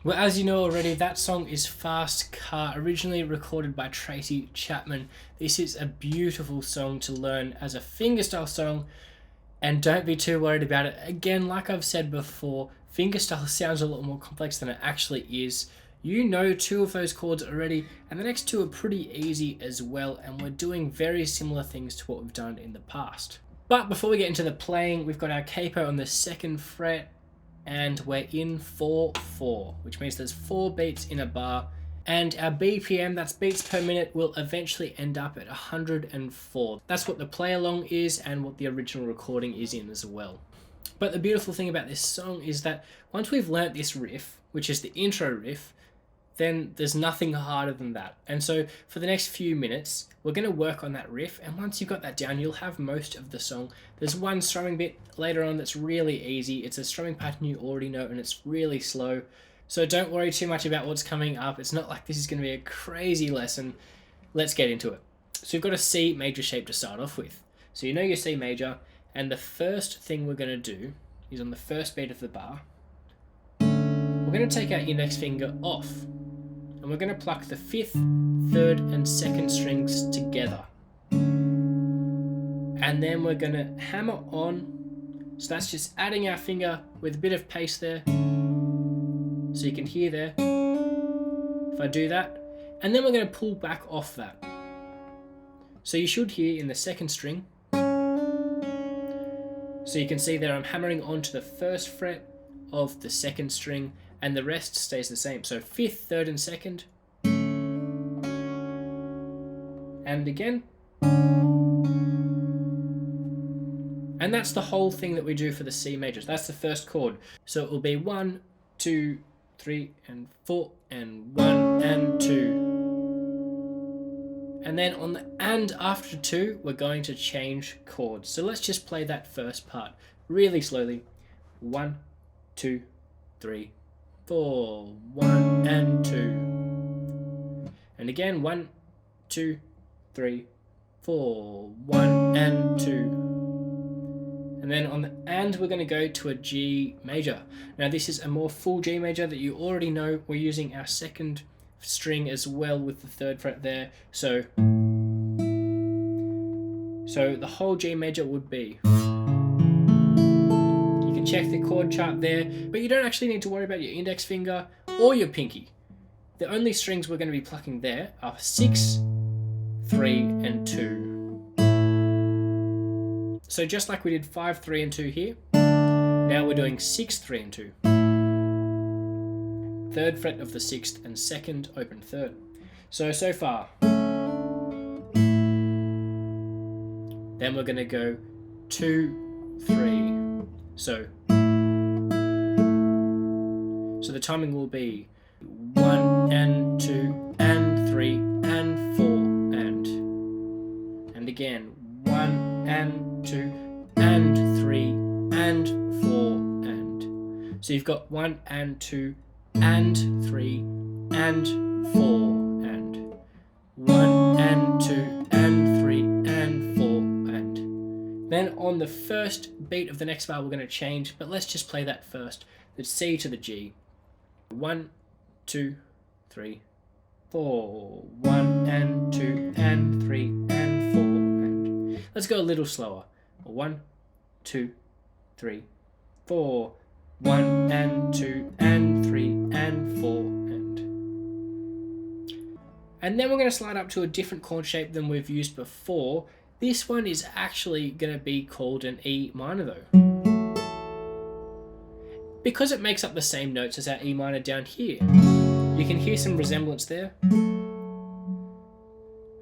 Well, as you know already, that song is Fast Car, originally recorded by Tracy Chapman. This is a beautiful song to learn as a fingerstyle song, and don't be too worried about it. Again, like I've said before, fingerstyle sounds a lot more complex than it actually is. You know 2 of those chords already, and the next 2 are pretty easy as well, and we're doing very similar things to what we've done in the past. But before we get into the playing, we've got our capo on the 2nd fret, and we're in 4/4, which means there's 4 beats in a bar, and our BPM, that's beats per minute, will eventually end up at 104. That's what the play along is and what the original recording is in as well. But the beautiful thing about this song is that once we've learnt this riff, which is the intro riff, then there's nothing harder than that. And so for the next few minutes, we're going to work on that riff, and once you've got that down, you'll have most of the song. There's one strumming bit later on that's really easy. It's a strumming pattern you already know, and it's really slow. So don't worry too much about what's coming up. It's not like this is going to be a crazy lesson. Let's get into it. So you've got a C major shape to start off with. So you know your C major, and the first thing we're going to do is on the first beat of the bar, we're going to take our index finger off, and we're going to pluck the 5th, 3rd, and 2nd strings together. And then we're going to hammer on. So that's just adding our finger with a bit of pace there. So you can hear there. If I do that. And then we're going to pull back off that. So you should hear in the 2nd string. So you can see there I'm hammering onto the 1st fret of the 2nd string, and the rest stays the same. So 5th, 3rd, and 2nd. And again. And that's the whole thing that we do for the C majors. That's the first chord. So it will be 1, 2, 3, and 4, and 1, and 2. And then on the and after 2, we're going to change chords. So let's just play that first part really slowly. 1, 2, 3, 4, 1, and 2. And again, 1, 2, 3, 4, 1, and 2. And then on the and, we're going to go to a G major. Now this is a more full G major that you already know. We're using our 2nd string as well with the 3rd fret there. So the whole G major would be, you can check the chord chart there, but you don't actually need to worry about your index finger or your pinky. The only strings we're going to be plucking there are 6, 3, and 2. So just like we did 5, 3, and 2 here, now we're doing 6, 3, and 2. 3rd fret of the 6th and 2nd open 3rd. So far. Then we're going to go 2, 3. So the timing will be 1 and 2 and 3 and 4 and again 1 and 2 and 3 and 4 and. So you've got 1 and 2 and 3 and 4 and 1 and 2 and 3 and 4 and. Then on the first beat of the next bar we're going to change, but let's just play that first. The C to the G. 1, 2, 3, 4. 1 and 2 and 3 and 4 and. Let's go a little slower. 1, 2, 3, 4. 1 and 2 and 3 and 4 and. And then we're going to slide up to a different chord shape than we've used before. This one is actually going to be called an E minor though, because it makes up the same notes as our E minor down here. You can hear some resemblance there.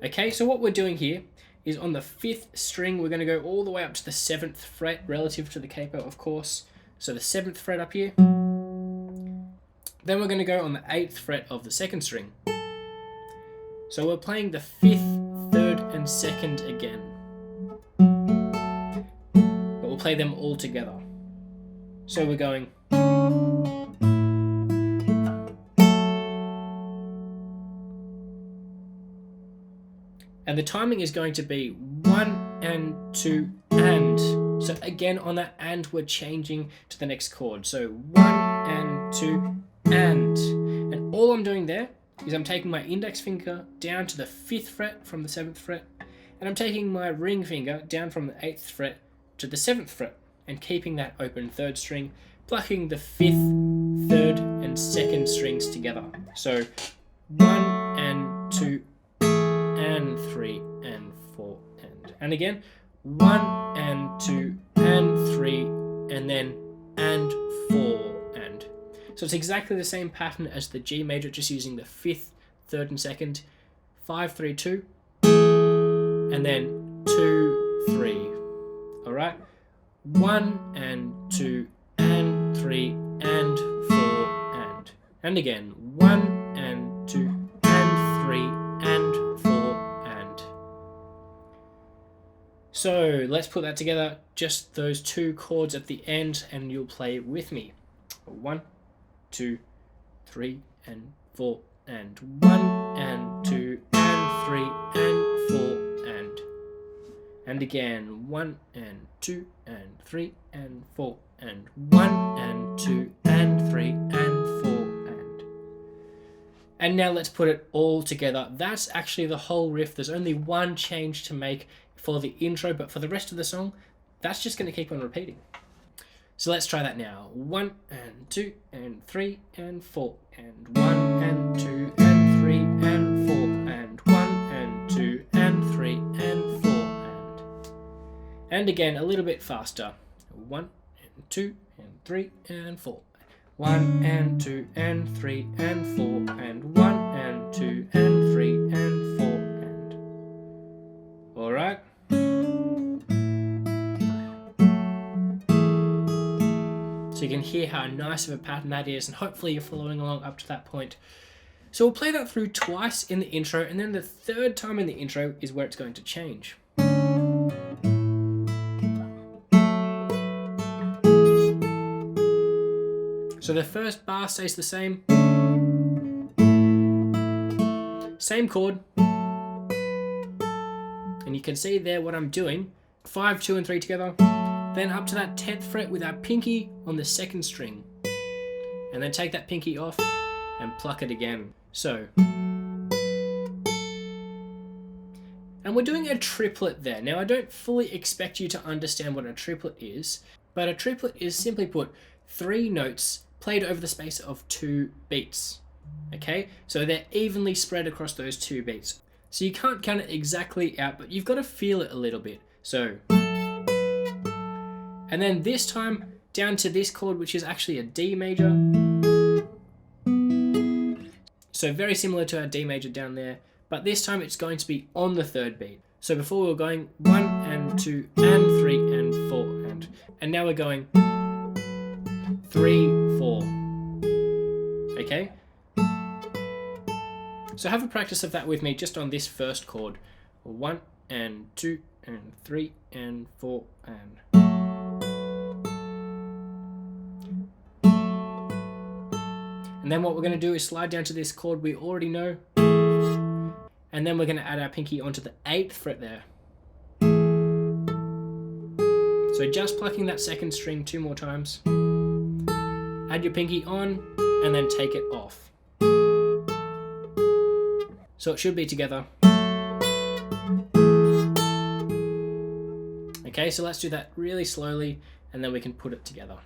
Okay, so what we're doing here is on the 5th string, we're going to go all the way up to the 7th fret relative to the capo, of course. So the 7th fret up here. Then we're going to go on the 8th fret of the 2nd string. So we're playing the 5th, 3rd, and 2nd again. But we'll play them all together. So we're going. And the timing is going to be 1 and 2 and. So again on that and we're changing to the next chord. So 1 and 2 And all I'm doing there is I'm taking my index finger down to the 5th fret from the 7th fret, and I'm taking my ring finger down from the 8th fret to the 7th fret, and keeping that open 3rd string, plucking the 5th, 3rd, and 2nd strings together. So 1 and 2 and 3 and 4 and again 1 and 2 and 3 and then and 4 and. So it's exactly the same pattern as the G major, just using the 5th, 3rd, and 2nd. 5, 3, 2, and then 2, 3. All right, 1 and 2 and 3 and 4 and again 1 and 2 and 3 and 4 and. So let's put that together, just those 2 chords at the end, and you'll play with me. 1, 2, 3 and 4 and 1 and 2 and 3 and 4 and again 1 and 2 and 3 and 4 and 1 and 2 and 3 and 4 and now let's put it all together. That's actually the whole riff. There's only one change to make for the intro, but for the rest of the song, that's just going to keep on repeating. So let's try that now. 1 and 2 and 3 and 4 and 1 and 2 and 3 and 4 and 1 and 2 and 3 and 4 and again a little bit faster. 1 and 2 and 3 and 4. 1 and 2 and 3 and 4 and 1 and 2 and 3 and 4 and. All right. So you can hear how nice of a pattern that is, and hopefully you're following along up to that point. So we'll play that through twice in the intro, and then the 3rd time in the intro is where it's going to change. So the first bar stays the same. Same chord. And you can see there what I'm doing. 5, 2, and 3 together. Then up to that 10th fret with our pinky on the 2nd string. And then take that pinky off and pluck it again. So. And we're doing a triplet there. Now I don't fully expect you to understand what a triplet is, but a triplet is simply put 3 notes played over the space of 2 beats. Okay, so they're evenly spread across those 2 beats. So you can't count it exactly out, but you've got to feel it a little bit. So, and then this time down to this chord, which is actually a D major. So very similar to our D major down there, but this time it's going to be on the 3rd beat. So before we were going 1 and 2 and 3 and 4 and now we're going 3, 4. Okay? So have a practice of that with me just on this first chord. 1 and 2 and 3 and 4 and. And then what we're going to do is slide down to this chord we already know. And then we're going to add our pinky onto the 8th fret there. So just plucking that 2nd string 2 more times. Add your pinky on and then take it off. So it should be together. Okay, so let's do that really slowly and then we can put it together.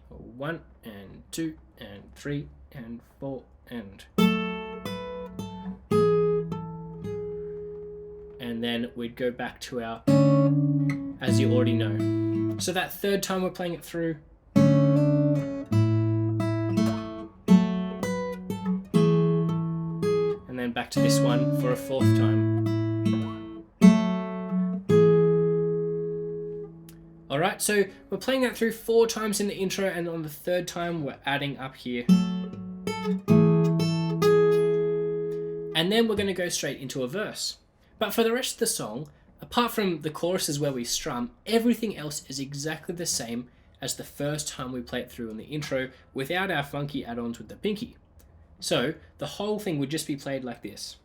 1 and 2 and 3 and 4 and. And then we'd go back to our, as you already know. So that 3rd time we're playing it through. And then back to this one for a 4th time. Alright, so we're playing that through 4 times in the intro, and on the 3rd time we're adding up here. And then we're going to go straight into a verse. But for the rest of the song, apart from the choruses where we strum, everything else is exactly the same as the first time we play it through in the intro without our funky add-ons with the pinky. So the whole thing would just be played like this.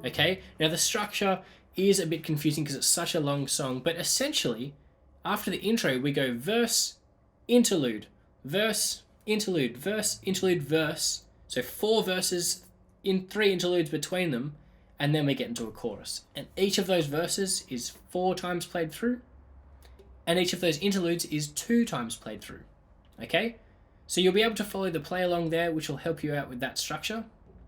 Okay, now the structure is a bit confusing because it's such a long song, but essentially After the intro, we go verse, interlude, verse, interlude, verse, interlude, verse. So 4 verses in 3 interludes between them, and then we get into a chorus. And each of those verses is 4 times played through, and each of those interludes is 2 times played through. Okay? So you'll be able to follow the play along there, which will help you out with that structure.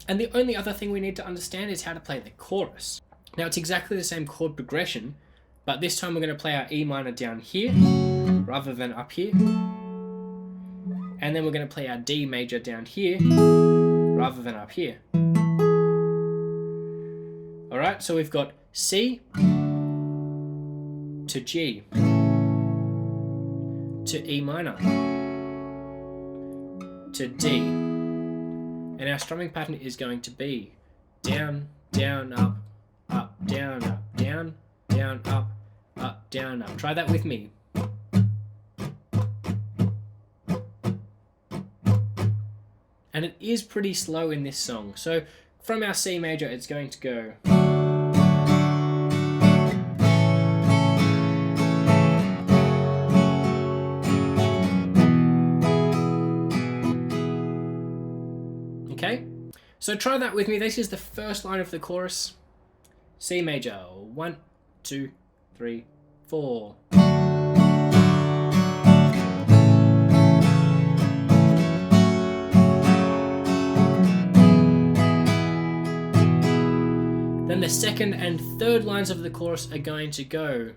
And the only other thing we need to understand is how to play the chorus. Now it's exactly the same chord progression, but this time we're going to play our E minor down here rather than up here. And then we're going to play our D major down here rather than up here. Alright, so we've got C to G to E minor to D. And our strumming pattern is going to be down, down, up, up, down, down, up, down, up. Try that with me. And it is pretty slow in this song. So from our C major, it's going to go. Okay, so try that with me. This is the first line of the chorus. C major, 1, 2, 3, 4. Then the second and third lines of the chorus are going to go.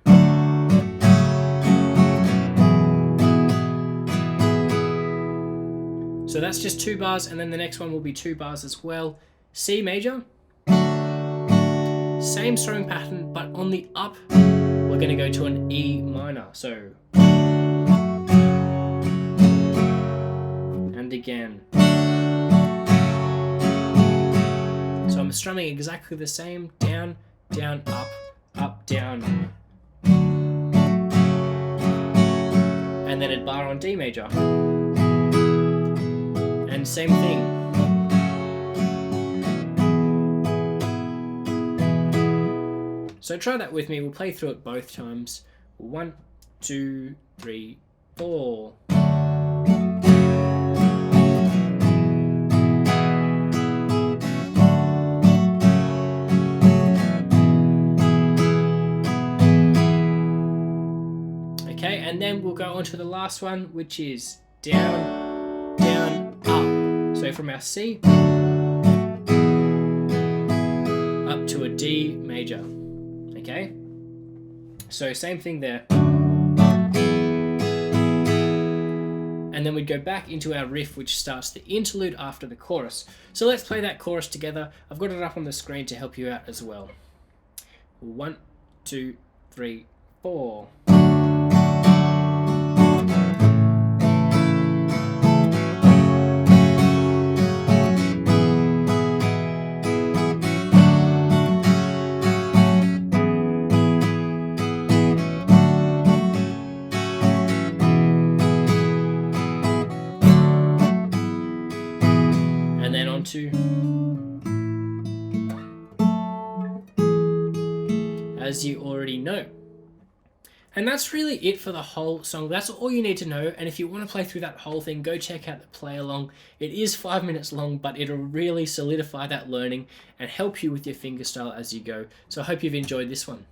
So that's just 2 bars, and then the next one will be 2 bars as well. C major, same strumming pattern, but on the up, we're going to go to an E minor. So, and again. So I'm strumming exactly the same, down, down, up, down. And then a bar on D major. And same thing. So try that with me. We'll play through it both times. 1, 2, 3, 4. Okay, and then we'll go on to the last one, which is down, down, up. So from our C up to a D major. Okay, so same thing there. And then we'd go back into our riff, which starts the interlude after the chorus. So let's play that chorus together. I've got it up on the screen to help you out as well. 1, 2, 3, 4. To as you already know. And that's really it for the whole song. That's all you need to know. And if you want to play through that whole thing, go check out the play along. It is 5 minutes long, but it'll really solidify that learning and help you with your fingerstyle as you go. So I hope you've enjoyed this one.